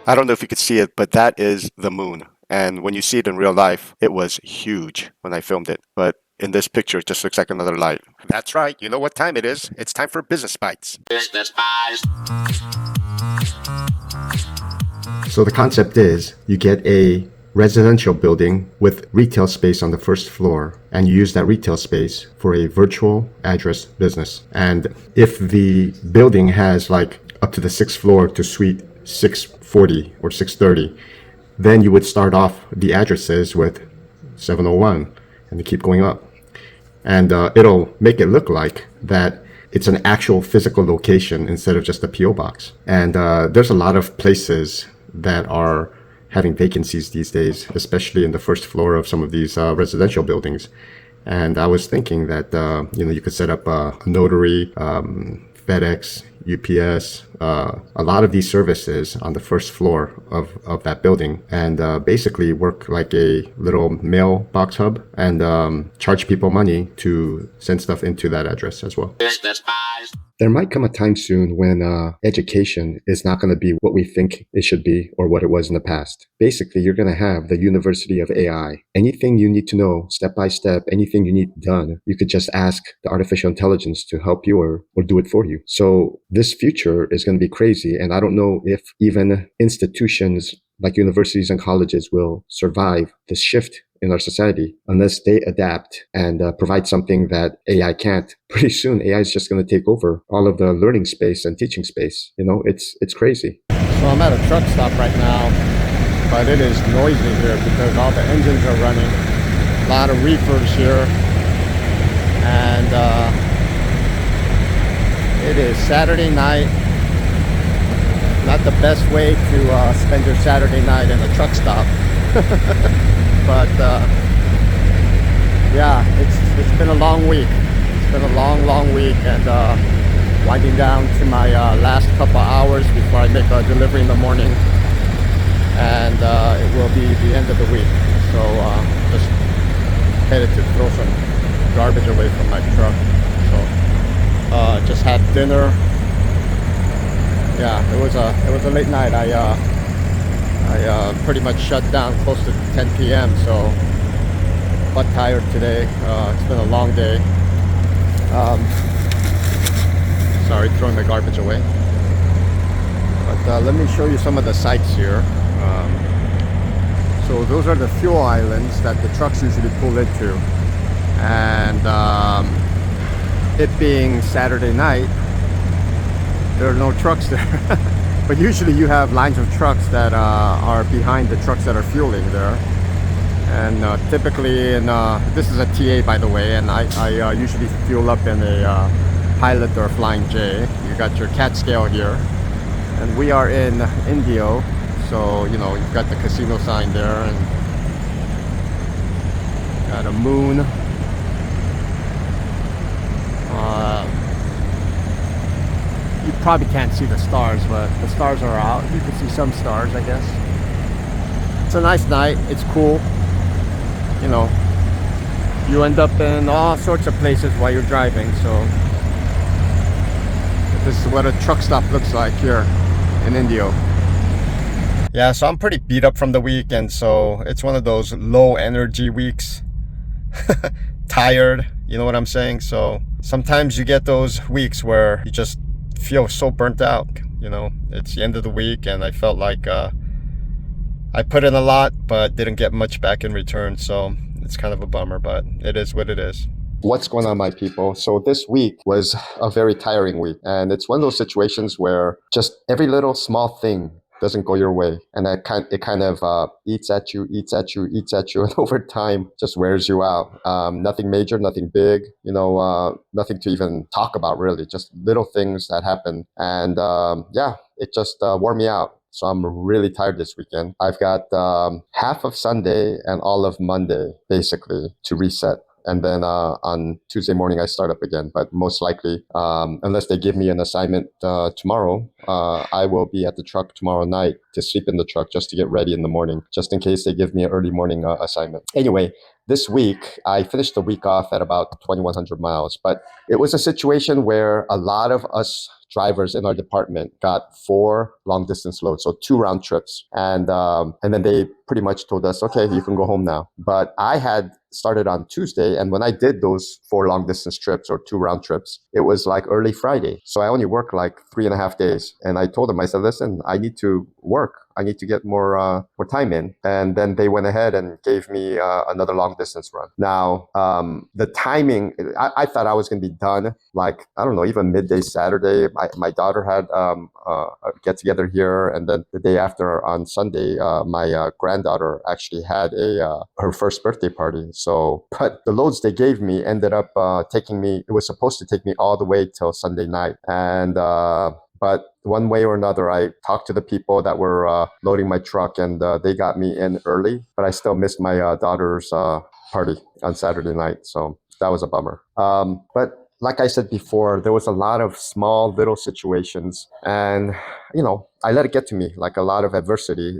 I don't know if you could see it, but that is the moon. And when you see it in real life, it was huge when I filmed it. But in this picture, it just looks like another light. That's right. You know what time it is. It's time for Business Bites. Business Bites. So the concept is you get a residential building with retail space on the first floor, and you use that retail space for a virtual address business. And if the building has like up to the sixth floor to suite 640 or 630, then you would start off the addresses with 701 and they keep going up. And it'll make it look like that it's an actual physical location instead of just a PO box. And there's a lot of places that are having vacancies these days, especially in the first floor of some of these residential buildings. And I was thinking that you could set up a notary, FedEx, UPS, a lot of these services on the first floor of that building, and basically work like a little mailbox hub and charge people money to send stuff into that address as well. There might come a time soon when education is not going to be what we think it should be or what it was in the past. Basically, you're going to have the University of AI. Anything you need to know step by step, anything you need done, you could just ask the artificial intelligence to help you or do it for you. So this future is going to be crazy. And I don't know if even institutions like universities and colleges will survive this shift in our society unless they adapt and provide something that AI can't. Pretty soon, AI is just going to take over all of the learning space and teaching space. It's crazy. So I'm at a truck stop right now, but it is noisy here because all the engines are running. A lot of reefers here, and it is Saturday night. Not the best way to spend your Saturday night in a truck stop. But yeah, it's been a long week. It's been a long week, and winding down to my last couple hours before I make a delivery in the morning, and it will be the end of the week. So just headed to throw some garbage away from my truck. So just had dinner. Yeah, it was a late night. I pretty much shut down close to 10 p.m. So butt tired today. It's been a long day. Sorry, throwing the garbage away. But let me show you some of the sights here. So those are the fuel islands that the trucks usually pull into, and it being Saturday night, there are no trucks there. But usually you have lines of trucks that are behind the trucks that are fueling there. And typically, this is a TA, by the way, and I usually fuel up in a Pilot or Flying J. You got your cat scale here. And we are in Indio, so you've got the casino sign there, and got a moon. You probably can't see the stars, but the stars are out. You can see some stars, I guess. It's a nice night. It's cool. You end up in all sorts of places while you're driving. So this is what a truck stop looks like here in Indio. Yeah, so I'm pretty beat up from the weekend, so it's one of those low energy weeks. Tired, you know what I'm saying? So sometimes you get those weeks where you just feel so burnt out. It's the end of the week, and I felt like I put in a lot but didn't get much back in return. So it's kind of a bummer, but it is what it is. What's going on, my people? So this week was a very tiring week, and it's one of those situations where just every little small thing doesn't go your way, and it kind of eats at you, and over time just wears you out. Nothing major, nothing big, nothing to even talk about really, just little things that happen, and yeah, it just wore me out. So I'm really tired this weekend. I've got half of Sunday and all of Monday basically to reset. And then on Tuesday morning, I start up again. But most likely, unless they give me an assignment tomorrow, I will be at the truck tomorrow night to sleep in the truck just to get ready in the morning, just in case they give me an early morning assignment. Anyway, this week, I finished the week off at about 2,100 miles. But it was a situation where a lot of us drivers in our department got 4 long distance loads, so 2 round trips, and then they pretty much told us, okay, you can go home now. But I had started on Tuesday, and when I did those 4 long distance trips or 2 round trips, it was like early Friday, so I only worked like 3.5 days. And I told them, I said, listen, I need to work. I need to get more time in. And then they went ahead and gave me another long distance run. Now, the timing, I thought I was going to be done like, I don't know, even midday Saturday. My daughter had a get together here. And then the day after on Sunday, my granddaughter actually had her first birthday party. So, but the loads they gave me ended up taking me, it was supposed to take me all the way till Sunday night. And, but one way or another, I talked to the people that were loading my truck, and they got me in early. But I still missed my daughter's party on Saturday night, so that was a bummer. But like I said before, there was a lot of small little situations, and I let it get to me, like a lot of adversity.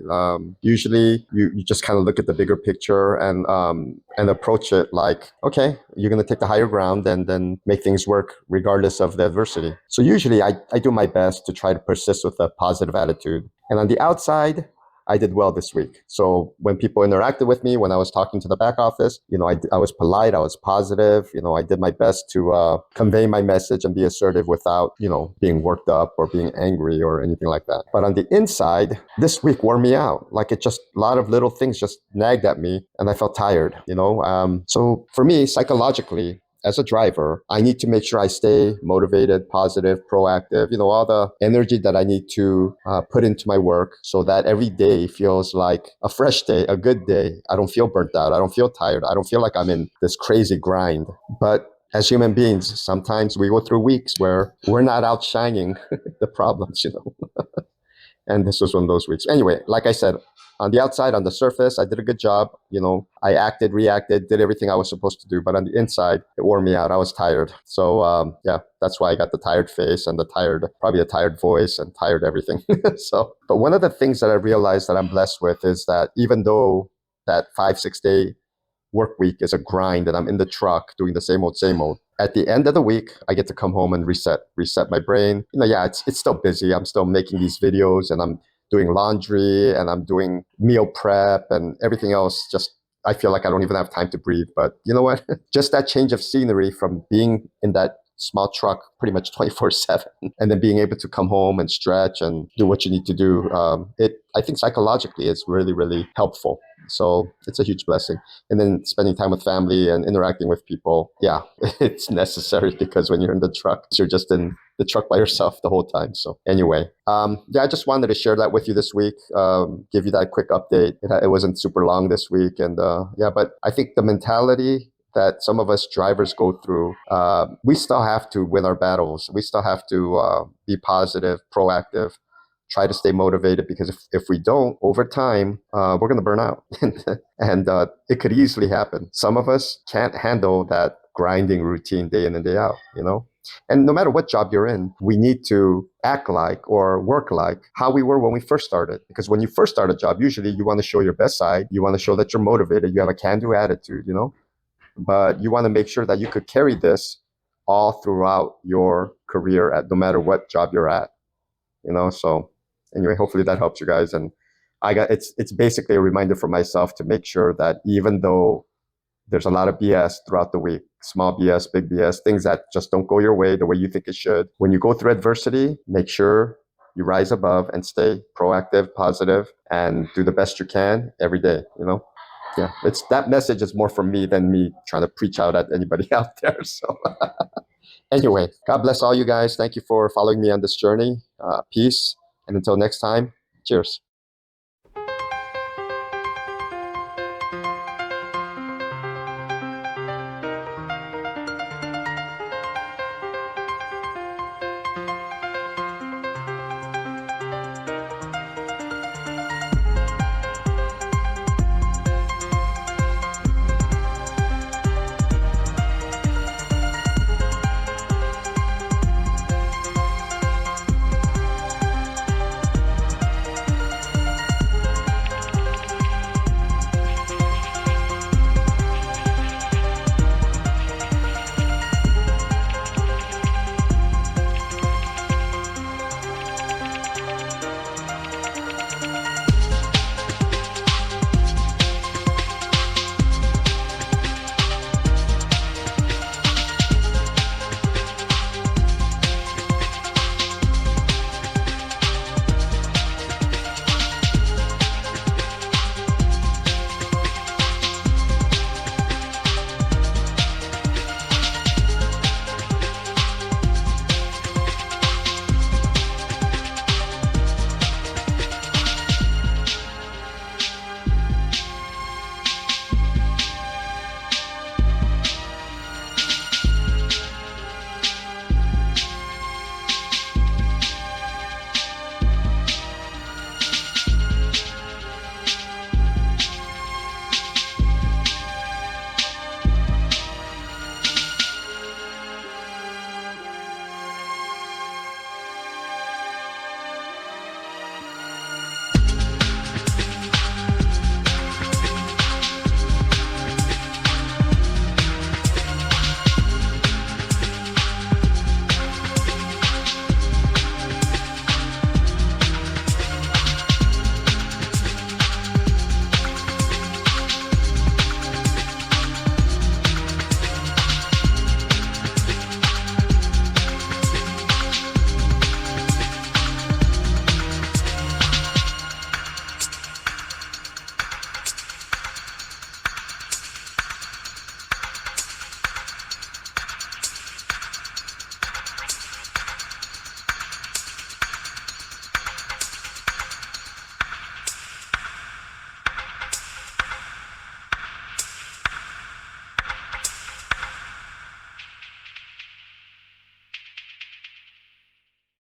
Usually, you just kind of look at the bigger picture and approach it like, okay, you're going to take the higher ground and then make things work regardless of the adversity. So usually, I do my best to try to persist with a positive attitude. And on the outside, I did well this week. So when people interacted with me, when I was talking to the back office, I was polite, I was positive, I did my best to convey my message and be assertive without, being worked up or being angry or anything like that. But on the inside, this week wore me out. Like a lot of little things just nagged at me and I felt tired, So for me, psychologically, as a driver, I need to make sure I stay motivated, positive, proactive, all the energy that I need to put into my work so that every day feels like a fresh day, a good day. I don't feel burnt out. I don't feel tired. I don't feel like I'm in this crazy grind. But as human beings, sometimes we go through weeks where we're not outshining the problems, And this was one of those weeks. Anyway, like I said, on the outside, on the surface, I did a good job. I acted, reacted, did everything I was supposed to do. But on the inside, it wore me out. I was tired. So yeah, that's why I got the tired face and probably a tired voice and tired everything. But one of the things that I realized that I'm blessed with is that even though that 5-6 day work week is a grind and I'm in the truck doing the same old. At the end of the week, I get to come home and reset my brain. Yeah, it's still busy. I'm still making these videos and I'm doing laundry and I'm doing meal prep and everything else. I feel like I don't even have time to breathe. But you know what? Just that change of scenery from being in that small truck pretty much 24/7 and then being able to come home and stretch and do what you need to do. I think psychologically it's really, really helpful. So it's a huge blessing. And then spending time with family and interacting with people. Yeah, it's necessary because when you're in the truck, you're just in the truck by yourself the whole time. So anyway, yeah, I just wanted to share that with you this week. Give you that quick update. It wasn't super long this week. And yeah, but I think the mentality that some of us drivers go through, we still have to win our battles. We still have to be positive, proactive, try to stay motivated, because if we don't, over time, we're going to burn out. And it could easily happen. Some of us can't handle that grinding routine day in and day out, And no matter what job you're in, we need to act like or work like how we were when we first started. Because when you first start a job, usually you want to show your best side. You want to show that you're motivated. You have a can-do attitude, But you want to make sure that you could carry this all throughout your career at no matter what job you're at, So anyway, hopefully that helps you guys. And it's basically a reminder for myself to make sure that even though there's a lot of BS throughout the week, small BS, big BS, things that just don't go your way the way you think it should. When you go through adversity, make sure you rise above and stay proactive, positive, and do the best you can every day, Yeah, that message is more for me than me trying to preach out at anybody out there. So anyway, God bless all you guys. Thank you for following me on this journey. Peace. And until next time, cheers.